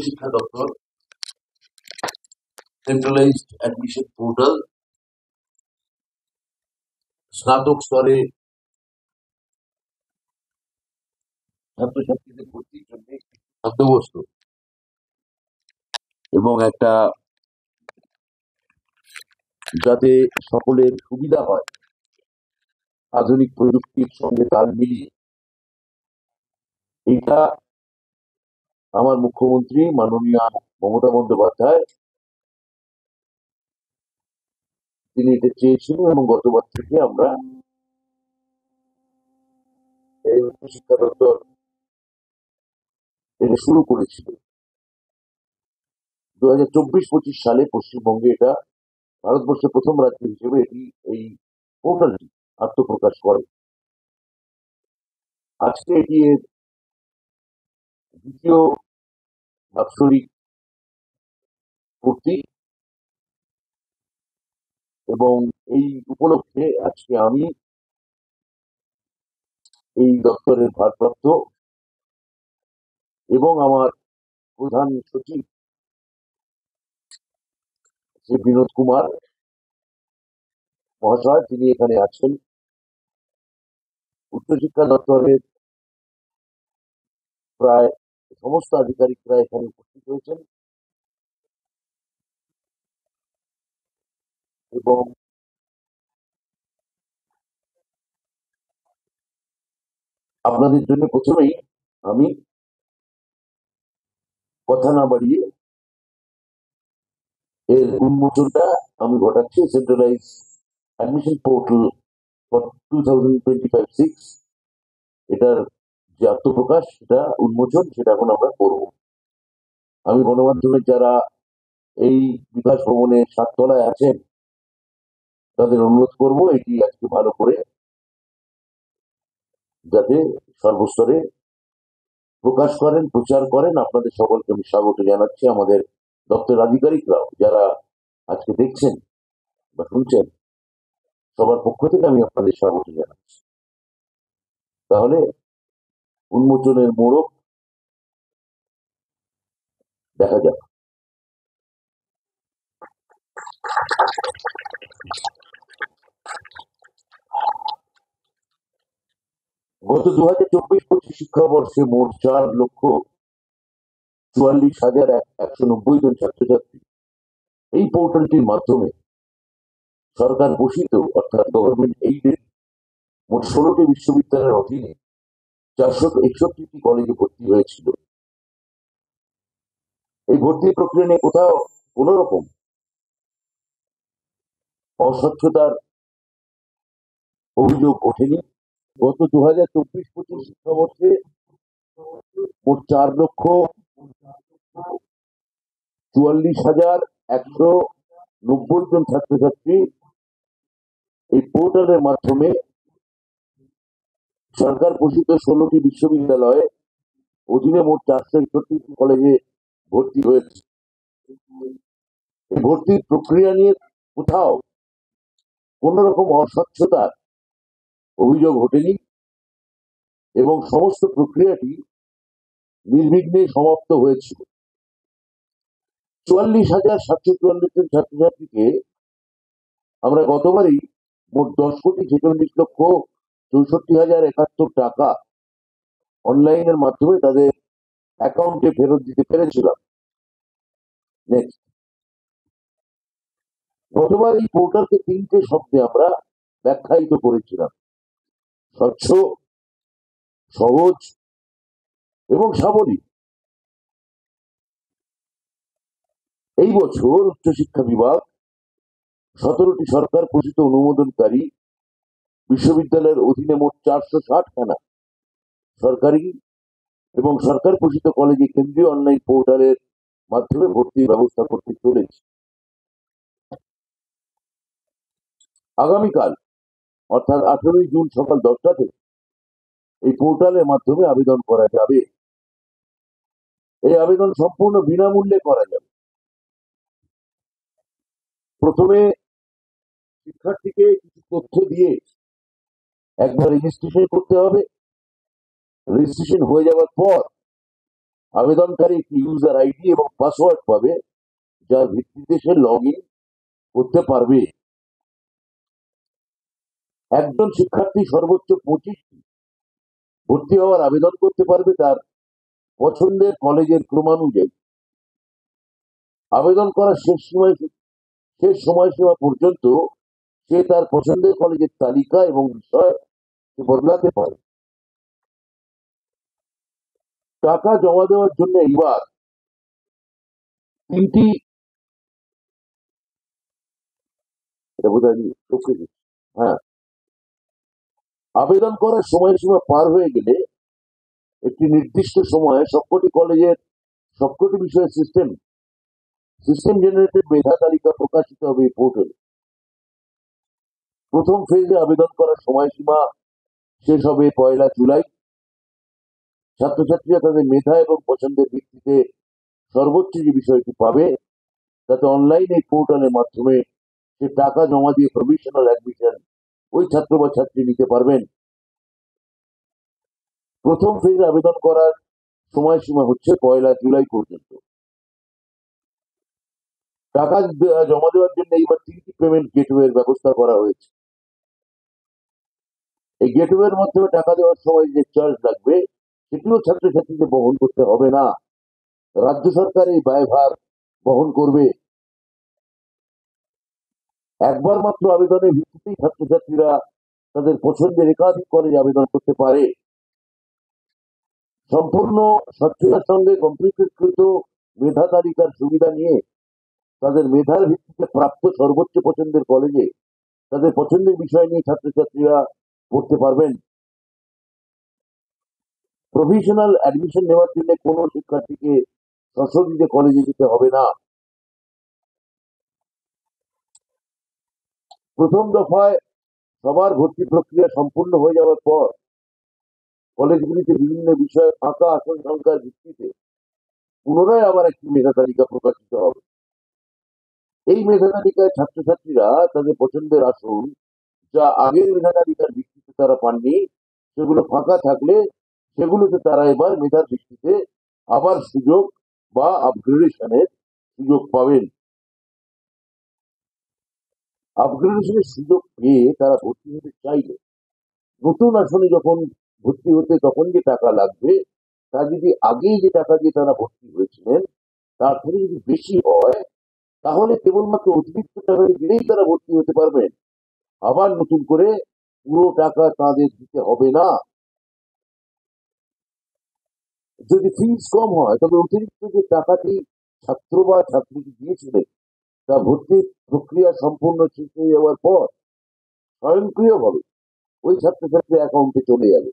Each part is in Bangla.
শিক্ষা দপ্তর সেন্ট্রালাইজড অ্যাডমিশন পোর্টাল স্নাতক স্তরে ছাত্রছাত্রীদের ভর্তির জন্য একটি বন্দোবস্ত এবং একটা যাতে সকলের সুবিধা হয় আধুনিক প্রযুক্তির সঙ্গে তাল মিলিয়ে এটা আমার মুখ্যমন্ত্রী মাননীয় মমতা বন্দ্যোপাধ্যায় তিনি এটা চেয়েছিলেন এবং গতবার থেকে আমরা এই উচ্চশিক্ষা দপ্তর এটা শুরু করেছিল। 2024-25 সালে পশ্চিমবঙ্গে এটা ভারতবর্ষের প্রথম রাজ্য হিসেবে এই পোর্টালটি আত্মপ্রকাশ করে। আজকে এটি এর দ্বিতীয় বাৎসরিক পূর্তি এবং এই উপলক্ষে আজকে আমি এই দপ্তরের ভারপ্রাপ্ত এবং আমার প্রধান সচিব শ্রী বিনোদ কুমার মহাশয় তিনি এখানে আছেন। উচ্চশিক্ষা দপ্তরের প্রায় সমস্ত আধিকারিকরা এখানে উপস্থিত হয়েছেন এবং আপনাদের জন্য প্রথমেই আমি কথা না বাড়িয়ে এর উন্মোচনটা আমি ঘটাচ্ছি। সেন্ট্রালাইজ অ্যাডমিশন পোর্টাল ফর 2025-26 এটার যে আত্মপ্রকাশ সেটা উন্মোচন সেটা এখন আমরা করব। আমি গণমাধ্যমের যারা এই বিকাশ ভবনের 7 তলায় আছেন তাদের অনুরোধ করব এটি আজকে ভালো করে যাতে সর্বস্তরে প্রকাশ করেন, প্রচার করেন। আপনাদের সকলকে আমি স্বাগত জানাচ্ছি। আমাদের দপ্তর আধিকারিকরাও যারা আজকে দেখছেন বা শুনছেন সবার পক্ষ থেকে আমি আপনাদের স্বাগত জানাচ্ছি। তাহলে উন্মোচনের মোড়ক দেখা যাক। গত 2024-25 শিক্ষাবর্ষে মোট 4,44,190 জন ছাত্রছাত্রী এই পোর্টালটির মাধ্যমে সরকার ঘোষিত অর্থাৎ গভর্নমেন্ট এইডেড মোট 16টি বিশ্ববিদ্যালয়ের অধীনে 461টি কলেজে ভর্তি হয়েছিল। এই ভর্তি প্রক্রিয়া নিয়ে কোথাও কোন রকম অস্বচ্ছতার অভিযোগ ওঠেনি। গত 2024-25 শিক্ষাবর্ষে মোট 4,44,190 জন ছাত্রছাত্রী এই পোর্টালের মাধ্যমে সরকার ঘোষিত 16টি বিশ্ববিদ্যালয়ে অধীনে মোট 461টি কলেজে ভর্তি হয়েছে। এই ভর্তির প্রক্রিয়া নিয়ে কোথাও কোন রকম অস্বচ্ছতার অভিযোগ ওঠেনি এবং সমস্ত প্রক্রিয়াটি নির্বিঘ্নে সমাপ্ত হয়েছিল। 44,744 জন ছাত্রছাত্রীকে আমরা গতবারই মোট 10,46,64,071 টাকা অনলাইনের মাধ্যমে তাদের অ্যাকাউন্টে ফেরত দিতে পেরেছিলাম। নেক্সট, গতবার এই পোর্টালকে 3টে শব্দে আমরা ব্যাখ্যায়িত করেছিলাম: স্বচ্ছ, সহজ এবং সাবলীল। এই বছর উচ্চশিক্ষা বিভাগ 17টি সরকার ঘোষিত অনুমোদনকারী বিশ্ববিদ্যালয়ের অধীনে মোট 460খানা সরকারি এবং সরকার ঘোষিত কলেজে কেন্দ্রীয় অনলাইন পোর্টালের মাধ্যমে ভর্তির ব্যবস্থা করতে চলেছে। আগামীকাল অর্থাৎ 18ই জুন সকাল 10টা থেকে এই পোর্টালের মাধ্যমে আবেদন করা যাবে। এই আবেদন সম্পূর্ণ বিনামূল্যে করা যাবে। প্রথমে শিক্ষার্থীকে কিছু তথ্য দিয়ে একবার রেজিস্ট্রেশন করতে হবে। রেজিস্ট্রেশন হয়ে যাওয়ার পর আবেদনকারী একটি ইউজার আইডি এবং পাসওয়ার্ড পাবে, যার ভিত্তিতে সে লগ ইন করতে পারবে। একজন শিক্ষার্থী সর্বোচ্চ 25টি ভর্তি হওয়ার আবেদন করতে পারবে তার পছন্দের কলেজের ক্রমানুযায়ী। আবেদন করার শেষ সময়সীমা পর্যন্ত সে তার পছন্দের কলেজের তালিকা এবং বিষয় বদলাতে পারে। টাকা জমা দেওয়ার জন্য এবার তিনটি, এটা বোধহয় চোখে দিচ্ছি। হ্যাঁ, আবেদন করার সময়সীমা পার হয়ে গেলে একটি নির্দিষ্ট সময়ে সবকটি কলেজের সবকটি বিষয়ের সিস্টেম জেনারেটেড মেধা তালিকা প্রকাশিত হবে এই পোর্টালে। প্রথম ফেজে আবেদন করার সময়সীমা শেষ হবে 1 জুলাই। ছাত্রছাত্রীরা তাদের মেধা এবং পছন্দের ভিত্তিতে সর্বোচ্চ যে বিষয়টি পাবে তাতে অনলাইন এই পোর্টালের মাধ্যমে সে টাকা জমা দিয়ে প্রভিশনাল অ্যাডমিশন ওই ছাত্র বা ছাত্রী নিতে পারবেন। প্রথম ফেজে আবেদন করার সময়সীমা হচ্ছে 1 জুলাই পর্যন্ত। টাকা জমা দেওয়ার জন্য এইবার 3টি পেমেন্ট গেটওয়ের ব্যবস্থা করা হয়েছে। এই গেটওয়ের মাধ্যমে টাকা দেওয়ার সময় যে চার্জ লাগবে সেটিও ছাত্রছাত্রীদের বহন করতে হবে না, রাজ্য সরকার এই ব্যয়ভার বহন করবে। একবার মাত্র আবেদনের ভিত্তিতেই ছাত্রছাত্রীরা তাদের পছন্দের একাধিক কলেজে আবেদন করতে পারে। সম্পূর্ণ স্বচ্ছতার সঙ্গে কম্পিউটারকৃত মেধা তালিকার সুবিধা নিয়ে তাদের মেধার ভিত্তিতে প্রাপ্ত সর্বোচ্চ পছন্দের কলেজে তাদের পছন্দের বিষয় নিয়ে ছাত্রছাত্রীরা পড়তে পারবেন। প্রভিশনাল অ্যাডমিশন নেওয়ার জন্য কোনো শিক্ষার্থীকে সশরীরে কলেজে যেতে হবে না। প্রথম দফায় সবার ভর্তি প্রক্রিয়া সম্পূর্ণ হয়ে যাওয়ার পর কলেজগুলিতে বিভিন্ন বিষয়ে ফাঁকা আসন সংখ্যার ভিত্তিতে পুনরায় আবার একটি মেধা তালিকা প্রকাশিত হবে। এই মেধা তালিকায় ছাত্রছাত্রীরা তাদের পছন্দের আসন যা আগের মেধা তালিকার ভিত্তিতে তারা পাননি সেগুলো ফাঁকা থাকলে সেগুলোতে তারা এবার মেধার ভিত্তিতে আবার সুযোগ বা আপগ্রেডেশনের সুযোগ পাবেন। আপগ্রেডেশনের সুযোগ পেয়ে তারা ভর্তি হতে চাইলে নতুন আসনে যখন ভর্তি হতে তখন যে টাকা লাগবে তা যদি আগেই যে টাকা দিয়ে তারা ভর্তি হয়েছিলেন তার থেকে যদি বেশি হয় তাহলে কেবলমাত্র অতিরিক্ত টাকা দিলেই তারা ভর্তি হতে পারবেন, আবার নতুন করে পুরো টাকা তাদের দিতে হবে না। যদি ফিস কম হয় তবে অতিরিক্ত যে টাকাটি ছাত্র বা ছাত্রীকে দিয়েছিলেন তা ভর্তির প্রক্রিয়া সম্পূর্ণ শেষ হয়ে যাওয়ার পর স্বয়ংক্রিয়ভাবে ওই ছাত্রছাত্রীর অ্যাকাউন্টে চলে যাবে।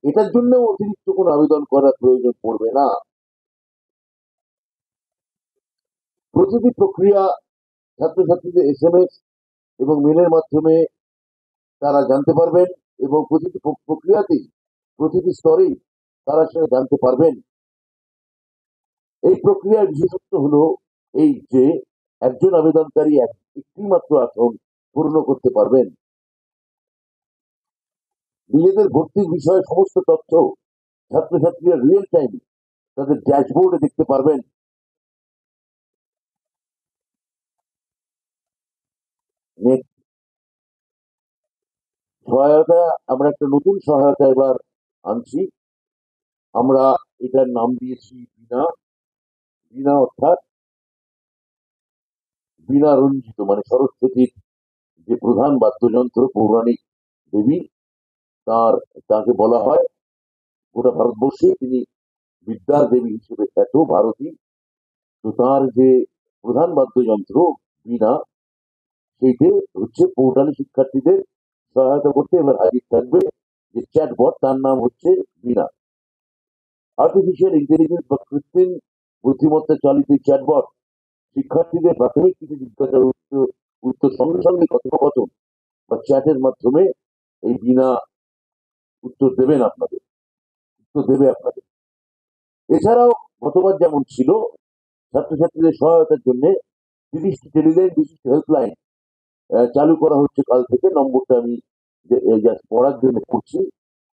এটার জন্য অতিরিক্ত কোনো আবেদন করার প্রয়োজন পড়বে না। প্রতিটি প্রক্রিয়া ছাত্রছাত্রীদের SMS এবং মেলের মাধ্যমে তারা জানতে পারবেন এবং প্রতিটি প্রক্রিয়াতেই প্রতিটি স্তরেই তারা সেটা জানতে পারবেন। এই প্রক্রিয়ার বিশেষত্ব হলো এই যে একজন আবেদনকারী একটি মাত্র আসন পূর্ণ করতে পারবেন। নিজেদের ভর্তির বিষয়ে সমস্ত তথ্য ছাত্রছাত্রীরা রিয়েল টাইম তাদের ড্যাশবোর্ডে দেখতে পারবেন। সহায়তা, আমরা একটা নতুন সহায়তা এবার আনছি। আমরা এটার নাম দিয়েছি বীণা। বীণা অর্থাৎ বীণা রঞ্জিত, মানে সরস্বতীর যে প্রধান বাদ্যযন্ত্র পৌরাণিক দেবী, তাকে বলা হয় গোটা ভারতবর্ষে তিনি বিদ্যার দেবী হিসেবে খ্যাত ভারতী। তো তার যে প্রধান বাদ্যযন্ত্র বীণা, সেইটি হচ্ছে পোর্টালে শিক্ষার্থীদের সহায়তা করতে এবার হাজির থাকবে যে চ্যাটবট, তার নাম হচ্ছে বীণা। আর্টিফিশিয়াল ইন্টেলিজেন্স বা কৃত্রিম বুদ্ধিমত্তা চালিত চ্যাটবট শিক্ষার্থীদের প্রাথমিক কিছু জিজ্ঞাসার উত্তর সঙ্গে সঙ্গে কথোপকথন বা চ্যাটের মাধ্যমে এই বীণা উত্তর দেবে আপনাদের। এছাড়াও গতবার যেমন ছিল ছাত্রছাত্রীদের সহায়তার জন্য 30টি টেলিলাইন বিশিষ্ট হেল্পলাইন চালু করা হচ্ছে কাল থেকে। নম্বরটা আমি পড়ার জন্য করছি: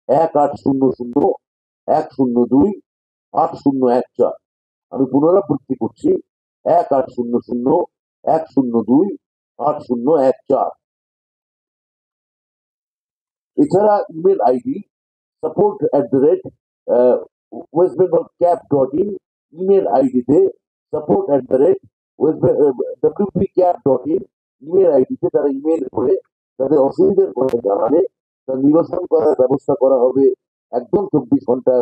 1800 102 8014। আমি পুনরাবৃত্তি করছি, 1800 102 8014। এছাড়া ইমেল আইডি support@westbengalcap.in, ইমেল আইডিতে support@wpcap.in, ইমেল আইডিতে তারা ইমেল করে তাদের অসুবিধার কথা জানালে তার নিরসন করার ব্যবস্থা করা হবে একদম 24 ঘন্টার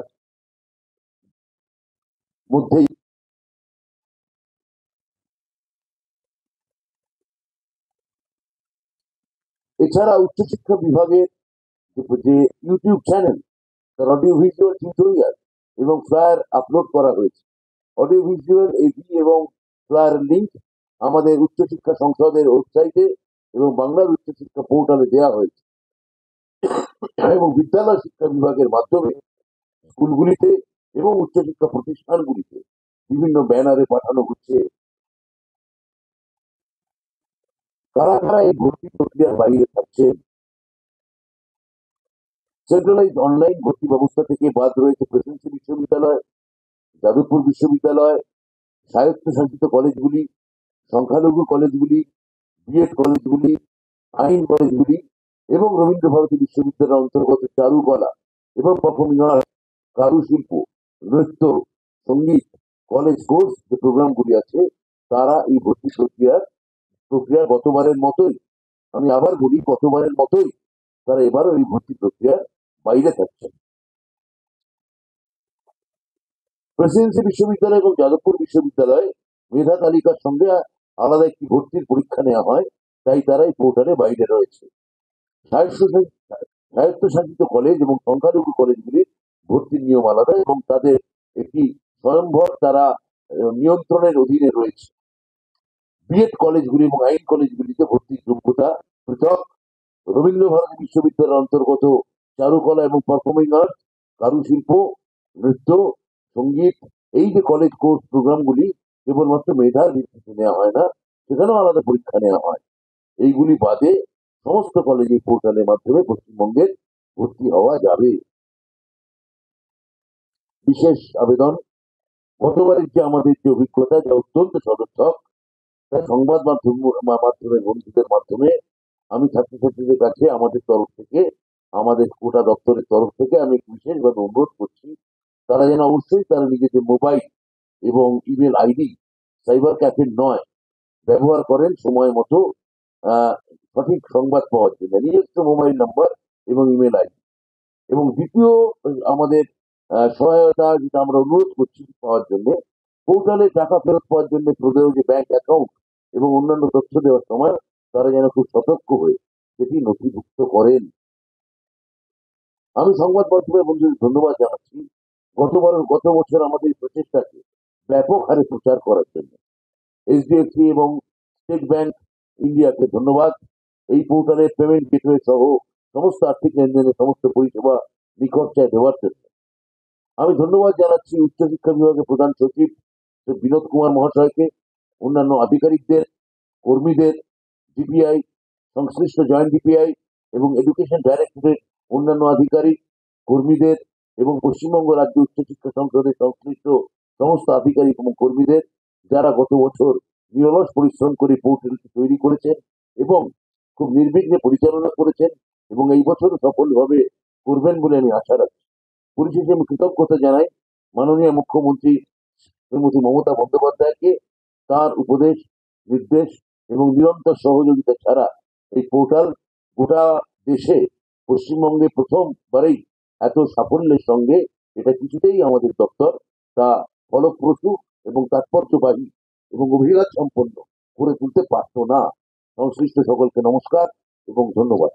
মধ্যেই। এছাড়া উচ্চশিক্ষা বিভাগের যে ইউটিউব চ্যানেল, তার অডিও ভিজুয়াল টিউটোরিয়াল এবং ফ্লায়ার আপলোড করা হয়েছে। অডিও ভিজুয়াল এডি এবং ফ্লায়ার লিঙ্ক আমাদের উচ্চশিক্ষা সংসদের ওয়েবসাইটে এবং বাংলার উচ্চশিক্ষা পোর্টালে দেওয়া হয়েছে এবং বিদ্যালয় শিক্ষা বিভাগের মাধ্যমে স্কুলগুলিতে এবং উচ্চশিক্ষা প্রতিষ্ঠানগুলিতে বিভিন্ন ব্যানারে পাঠানো হচ্ছে। কারা কারা এই ভর্তি প্রক্রিয়ার বাইরে থাকছে? সেন্ট্রালাইজ অনলাইন ভর্তি ব্যবস্থা থেকে বাদ রয়েছে প্রেসিডেন্সি বিশ্ববিদ্যালয়, যাদবপুর বিশ্ববিদ্যালয়, স্বায়ত্তশাসিত কলেজগুলি, সংখ্যালঘু কলেজগুলি, বিএড কলেজগুলি, আইন কলেজগুলি এবং রবীন্দ্র ভারতী বিশ্ববিদ্যালয়ের অন্তর্গত চারুকলা এবং পারফর্মিং আর্টস, কারুশিল্প, নৃত্য, সঙ্গীত কলেজ কোর্স যে প্রোগ্রামগুলি আছে, তারা এই ভর্তি প্রক্রিয়া গতবারের মতোই, আমি আবার বলি গতবারের মতোই, তারা এবারও এই ভর্তি প্রক্রিয়ার বাইরে থাকছেন। প্রেসিডেন্সি বিশ্ববিদ্যালয় এবং যাদবপুর বিশ্ববিদ্যালয় মেধা তালিকার সঙ্গে আলাদা একটি ভর্তির পরীক্ষা নেওয়া হয়, তাই তারা এই পোর্টালে বাইরে রয়েছে। স্বায়ত্তশাসিত কলেজ এবং সংখ্যালঘু কলেজগুলির ভর্তির নিয়ম আলাদা এবং তাদের একটি স্বয়ংভর তারা নিয়ন্ত্রণের অধীনে রয়েছে। বিএড কলেজগুলি এবং আইন কলেজগুলিতে ভর্তির যোগ্যতা পৃথক। রবীন্দ্র ভারতী বিশ্ববিদ্যালয়ের অন্তর্গত চারুকলা এবং পারফর্মিং আর্টস, কারুশিল্প, নৃত্য, সঙ্গীত, এই যে কলেজ কোর্স প্রোগ্রামগুলি কেবলমাত্র মেধার ভিত্তিতে নেওয়া হয় না, সেখানেও আলাদা পরীক্ষা নেওয়া হয়। এইগুলি বাদে সমস্ত কলেজে পোর্টালের মাধ্যমে পশ্চিমবঙ্গের ভর্তি হওয়া যাবে। বিশেষ আবেদন, গতবারের যে আমাদের যে অভিজ্ঞতা, যা অত্যন্ত সদর্থক, তাই সংবাদ মাধ্যমের বন্ধুদের মাধ্যমে আমি ছাত্রছাত্রীদের কাছে আমাদের তরফ থেকে, আমাদের কোটা দপ্তরের তরফ থেকে আমি বিশেষভাবে অনুরোধ করছি, তারা যেন অবশ্যই তারা নিজেদের মোবাইল এবং ইমেল আইডি সাইবার ক্যাফের নয় ব্যবহার করেন সময় মতো সঠিক সংবাদ পাওয়ার জন্য নিজস্ব মোবাইল নাম্বার এবং ইমেল আইডি। এবং দ্বিতীয় আমাদের সহায়তা যেটা আমরা অনুরোধ করছি পাওয়ার জন্য, পোর্টালে টাকা ফেরত পাওয়ার জন্য প্রদেয় যে ব্যাংক অ্যাকাউন্ট এবং অন্যান্য তথ্য দেওয়ার সময় তারা যেন খুব সতর্ক হয়ে সেটি নথিভুক্ত করেন। আমি সংবাদ মাধ্যমের বন্ধুদের ধন্যবাদ জানাচ্ছি গত বছর আমাদের প্রচেষ্টাকে ব্যাপক হারে প্রচার করার জন্য। এইচডিএফসি এবং স্টেট ব্যাংক ইন্ডিয়াকে ধন্যবাদ। এই পোর্টালে পেমেন্ট গেটওয়ে সহ সমস্ত আর্থিক লেনদেনের সমস্ত পরিষেবা নিখরচায় দেওয়ার জন্য। আমি ধন্যবাদ জানাচ্ছি উচ্চশিক্ষা বিভাগের প্রধান সচিব বিনোদ কুমার মহাশয়কে, অন্যান্য আধিকারিকদের, কর্মীদের, ডিপিআই, সংশ্লিষ্ট জয়েন্ট ডিপিআই এবং এডুকেশন ডাইরেক্টরেট অন্যান্য আধিকারিক, কর্মীদের এবং পশ্চিমবঙ্গ রাজ্য উচ্চশিক্ষা সংসদের সংশ্লিষ্ট সমস্ত আধিকারিক এবং কর্মীদের, যারা গত বছর নিরলস পরিশ্রম করে পোর্টালটি তৈরি করেছেন এবং খুব নির্বিঘ্নে পরিচালনা করেছেন এবং এই বছরও সফলভাবে করবেন বলে আমি আশা রাখছি। পরিশেষে আমি কৃতজ্ঞতা জানাই মাননীয় মুখ্যমন্ত্রী শ্রীমতী মমতা বন্দ্যোপাধ্যায়কে। তার উপদেশ, নির্দেশ এবং নিরন্তর সহযোগিতা ছাড়া এই পোর্টাল গোটা দেশে, পশ্চিমবঙ্গে প্রথমবারেই এত সাফল্যের সঙ্গে এটা কিছুতেই আমাদের দপ্তর তা ফলপ্রসূ এবং তাৎপর্যবাহী এবং অভিঘাত সম্পন্ন করে তুলতে পারত না। সংশ্লিষ্ট সকলকে নমস্কার এবং ধন্যবাদ।